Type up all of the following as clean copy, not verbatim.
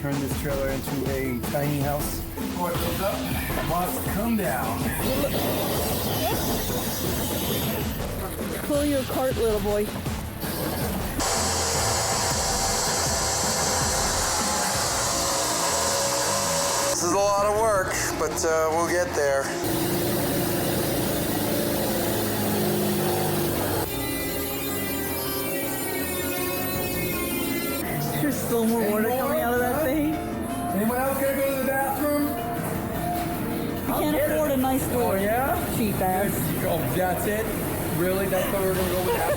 turn this trailer into a tiny house. Before it goes up, must come down. Pull your cart, little boy. This is a lot of work, but we'll get there. There's still more water coming out of that thing. Anyone else gonna go to the bathroom? You can't afford a nice door. Oh yeah? Cheap ass. Oh, that's it? Really? That's what we're gonna go with that?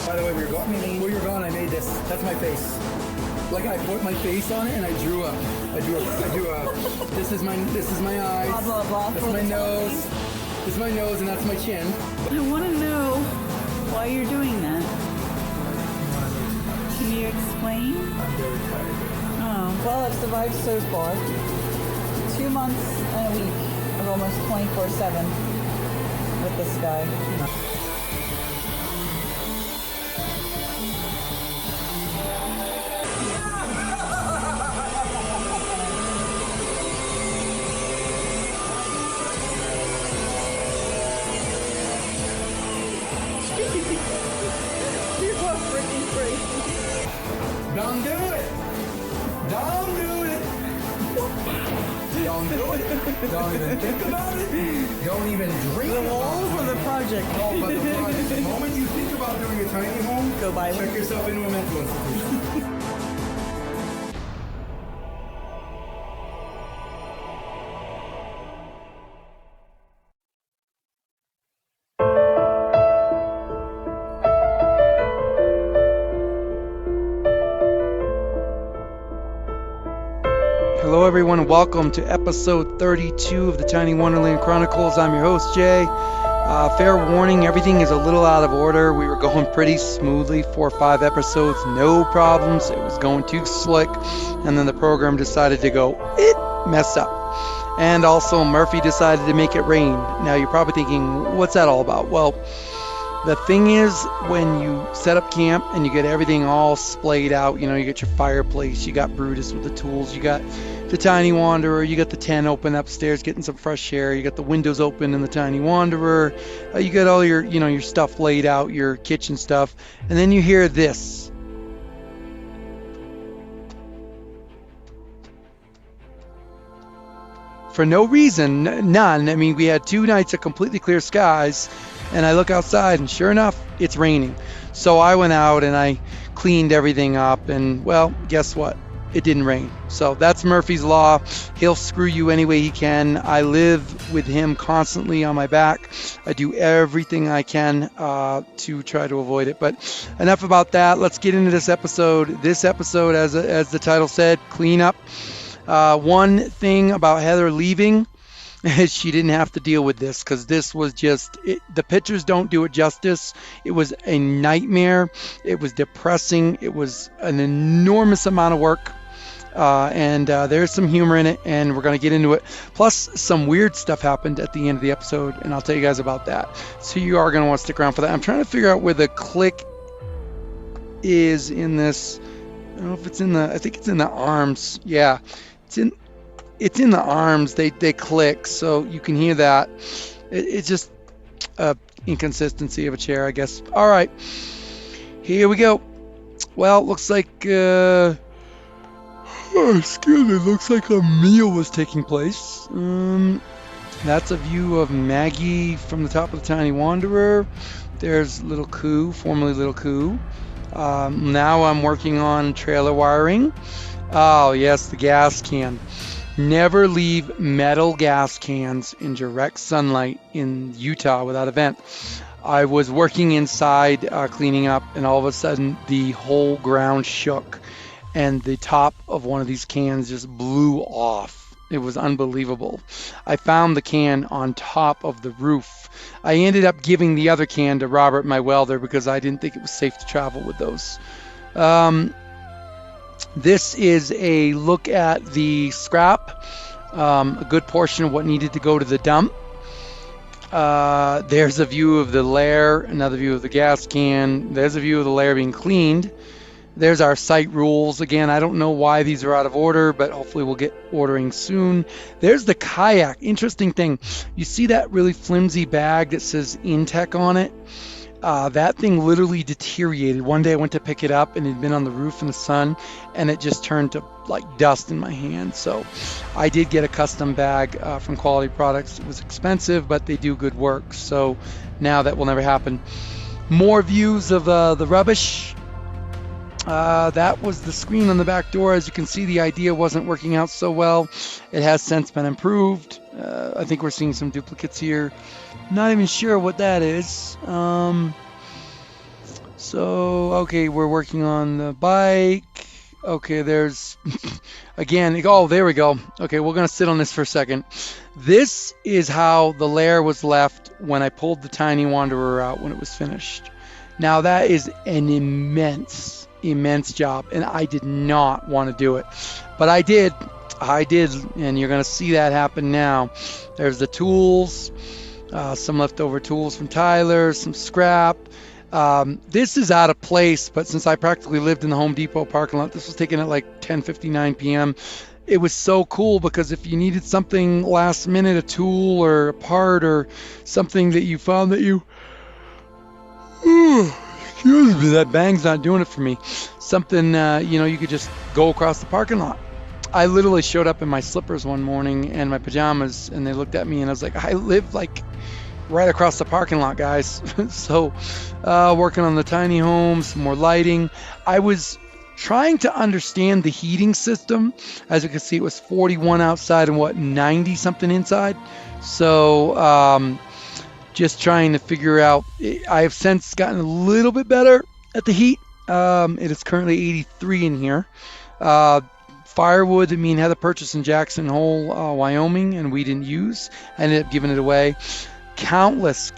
By the way, we were gone. When we were gone, I made this. That's my face. Like I put my face on it and I drew a. This is my eyes. Blah, blah, blah. That's my nose. This is my nose and that's my chin. I want to know why you're doing that. Can you explain? I'm very tired. Oh, well, I've survived so far. 2 months and a week of almost 24/7 with this guy. Don't do it! Don't do it! Don't do it! Don't even think about it! Don't even dream The walls about or the it. project? Oh, but the project. The moment you think about doing a tiny home, Go buy one. check yourself into a mental institution. Hello everyone, welcome to episode 32 of the TinyWanderland Chronicles. I'm your host Jay. Fair warning, everything is a little out of order. We were going pretty smoothly, 4 or 5 episodes, no problems. It was going too slick, and then the program decided to go, mess up. And also Murphy decided to make it rain. Now you're probably thinking, what's that all about? Well, the thing is, when you set up camp and you get everything all splayed out, you know, you get your fireplace, you got Brutus with the tools, you got the Tiny Wanderer, you got the tent open upstairs getting some fresh air, you got the windows open in the Tiny Wanderer, you got all your, you know, your stuff laid out, your kitchen stuff, and then you hear this. For no reason, none. I mean, we had 2 nights of completely clear skies, and I look outside and sure enough, it's raining. So I went out and I cleaned everything up, and well, guess what? It didn't rain. So that's Murphy's Law. He'll screw you any way he can. I live with him constantly on my back. I do everything I can to try to avoid it. But enough about that. Let's get into this episode. This episode, as the title said, clean up. One thing about Heather leaving is she didn't have to deal with this, because this was just, the pictures don't do it justice. It was a nightmare. It was depressing. It was an enormous amount of work. And there's some humor in it, and we're going to get into it. Plus, some weird stuff happened at the end of the episode, and I'll tell you guys about that. So you are going to want to stick around for that. I'm trying to figure out where the click is in this. I don't know if it's in the, I think it's in the arms. Yeah, it's in the arms. They click, so you can hear that. It's just a inconsistency of a chair, I guess. All right, here we go. Well, looks like excuse me, looks like a meal was taking place. That's a view of Maggie from the top of the Tiny Wanderer. There's Little Coo, formerly Little Coo. Now I'm working on trailer wiring. Oh yes, the gas can. Never leave metal gas cans in direct sunlight in Utah without a vent. I was working inside cleaning up, and all of a sudden the whole ground shook, and the top of one of these cans just blew off. It was unbelievable. I found the can on top of the roof. I ended up giving the other can to Robert, my welder, because I didn't think it was safe to travel with those. This is a look at the scrap, a good portion of what needed to go to the dump. There's a view of the lair, another view of the gas can. There's a view of the lair being cleaned. There's our site rules. Again, I don't know why these are out of order, but hopefully we'll get ordering soon. There's the kayak. Interesting thing. You see that really flimsy bag that says Intech on it? That thing literally deteriorated. One day I went to pick it up and it had been on the roof in the sun and it just turned to like dust in my hand. So I did get a custom bag from Quality Products. It was expensive, but they do good work. So now that will never happen. More views of the rubbish. That was the screen on the back door. As you can see, the idea wasn't working out so well. It has since been improved. I think we're seeing some duplicates here. Not even sure what that is. Okay, we're working on the bike. Okay, there's again. Oh, there we go. Okay, we're gonna sit on this for a second. This is how the lair was left when I pulled the Tiny Wanderer out when it was finished. Now that is an immense job, and I did not want to do it, but I did, and you're gonna see that happen now. There's the tools, some leftover tools from Tyler, some scrap. This is out of place, but since I practically lived in the Home Depot parking lot, this was taken at like 10:59 p.m. It was so cool because if you needed something last minute, a tool or a part or something that you found that you excuse me, that bang's not doing it for me. Something, you could just go across the parking lot. I literally showed up in my slippers one morning and my pajamas, and they looked at me, and I was like, I live like right across the parking lot, guys. So, working on the tiny home, some more lighting. I was trying to understand the heating system. As you can see, it was 41 outside and 90 something inside. So, just trying to figure out. I have since gotten a little bit better at the heat. It is currently 83 in here. Firewood that me and Heather purchased in Jackson Hole, Wyoming, and we didn't use. I ended up giving it away. Countless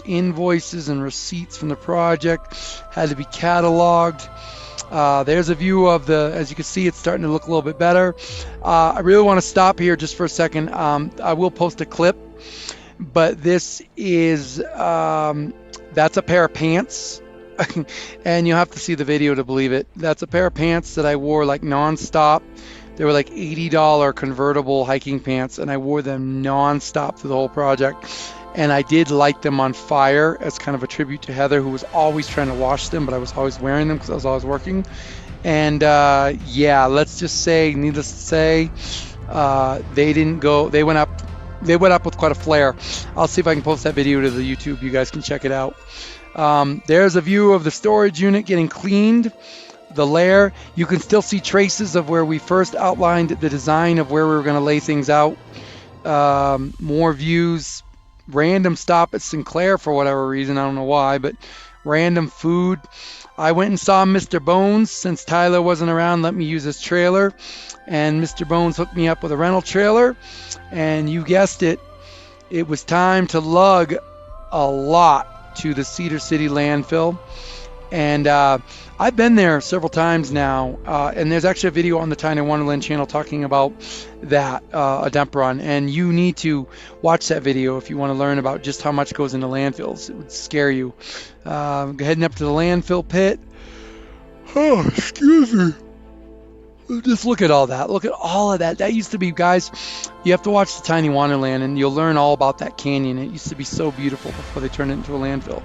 invoices and receipts from the project had to be cataloged. There's a view of as you can see, it's starting to look a little bit better. I really want to stop here just for a second. I will post a clip. But this is, that's a pair of pants, and you'll have to see the video to believe it. That's a pair of pants that I wore like nonstop. They were like $80 convertible hiking pants, and I wore them nonstop through the whole project. And I did light them on fire as kind of a tribute to Heather, who was always trying to wash them, but I was always wearing them because I was always working. And yeah, let's just say, needless to say, they went up with quite a flare. I'll see if I can post that video to the YouTube. You guys can check it out. There's a view of the storage unit getting cleaned. The lair. You can still see traces of where we first outlined the design of where we were going to lay things out. More views. Random stop at Sinclair for whatever reason. I don't know why, but random food. I went and saw Mr. Bones since Tyler wasn't around. Let me use his trailer. And Mr. Bones hooked me up with a rental trailer. And you guessed it, it was time to lug a lot to the Cedar City landfill. And I've been there several times now. And there's actually a video on the TinyWanderland channel talking about that, a dump run. And you need to watch that video if you want to learn about just how much goes into landfills. It would scare you. Heading up to the landfill pit. Oh, excuse me. Just look at all that. Look at all of that. That used to be, guys, you have to watch the Tiny Wanderland and you'll learn all about that canyon. It used to be so beautiful before they turned it into a landfill.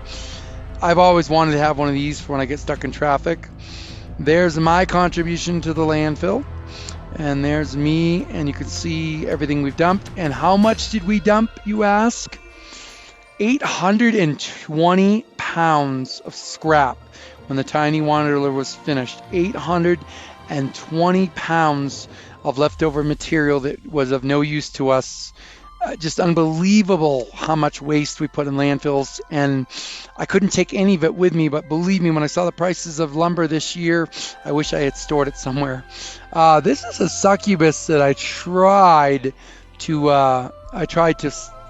I've always wanted to have one of these for when I get stuck in traffic. There's my contribution to the landfill. And there's me, and you can see everything we've dumped. And how much did we dump, you ask? 820 pounds of scrap when the Tiny Wanderer was finished. 820 pounds of leftover material that was of no use to us. Just unbelievable how much waste we put in landfills, and I couldn't take any of it with me, but believe me, when I saw the prices of lumber this year, I wish I had stored it somewhere. This is a succubus that I tried to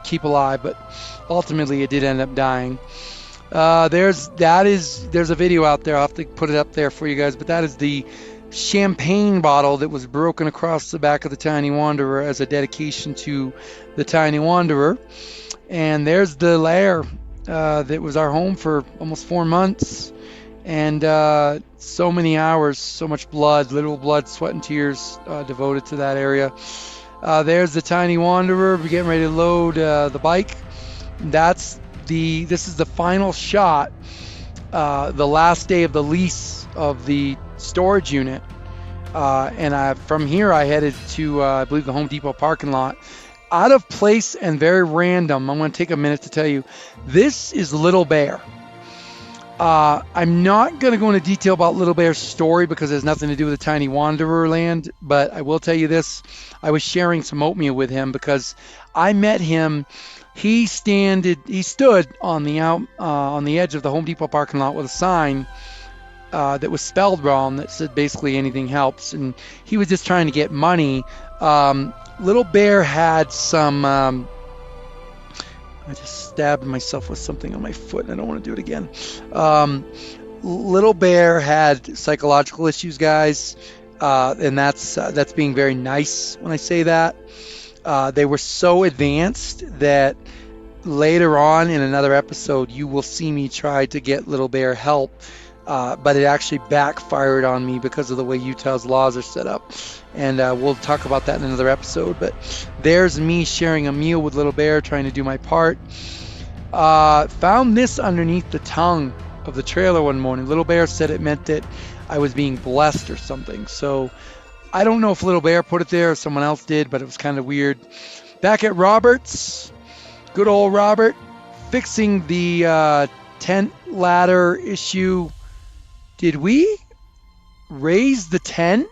keep alive, but ultimately it did end up dying. There's a video out there. I'll have to put it up there for you guys, but that is the champagne bottle that was broken across the back of the Tiny Wanderer as a dedication to the Tiny Wanderer. And there's the lair that was our home for almost 4 months. And so many hours, so much blood, literal blood, sweat, and tears devoted to that area. There's the Tiny Wanderer. We're getting ready to load the bike. This is the final shot, the last day of the lease of the storage unit. And from here, I headed to, I believe, the Home Depot parking lot. Out of place and very random, I'm going to take a minute to tell you, this is Little Bear. I'm not going to go into detail about Little Bear's story because it has nothing to do with the Tiny Wanderland, but I will tell you this. I was sharing some oatmeal with him because I met him. He stood on the edge of the Home Depot parking lot with a sign that was spelled wrong that said basically anything helps, and he was just trying to get money. Little Bear had some I just stabbed myself with something on my foot and I don't want to do it again. Little Bear had psychological issues, guys, and that's being very nice when I say that. They were so advanced that later on in another episode you will see me try to get Little Bear help, but it actually backfired on me because of the way Utah's laws are set up, and we'll talk about that in another episode. But there's me sharing a meal with Little Bear, trying to do my part. Found this underneath the tongue of the trailer one morning. Little Bear said it meant that I was being blessed or something, so I don't know if Little Bear put it there or someone else did, but it was kind of weird. Back at Robert's, good old Robert, fixing the tent ladder issue. Did we raise the tent?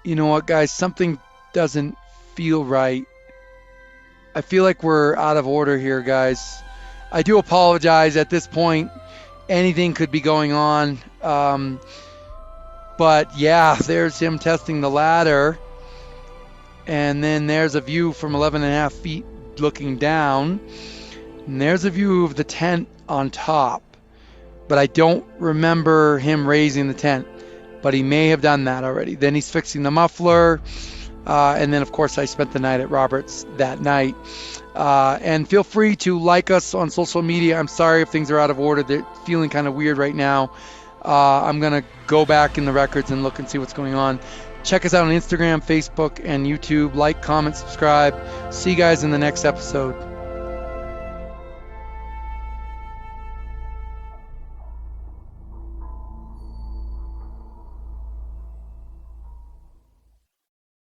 You know what, guys? Something doesn't feel right. I feel like we're out of order here, guys. I do apologize at this point. Anything could be going on. But yeah, there's him testing the ladder. And then there's a view from 11.5 feet looking down. And there's a view of the tent on top. But I don't remember him raising the tent. But he may have done that already. Then he's fixing the muffler. And then, of course, I spent the night at Robert's that night. And feel free to like us on social media. I'm sorry if things are out of order. They're feeling kind of weird right now. I'm going to go back in the records and look and see what's going on. Check us out on Instagram, Facebook, and YouTube. Like, comment, subscribe. See you guys in the next episode.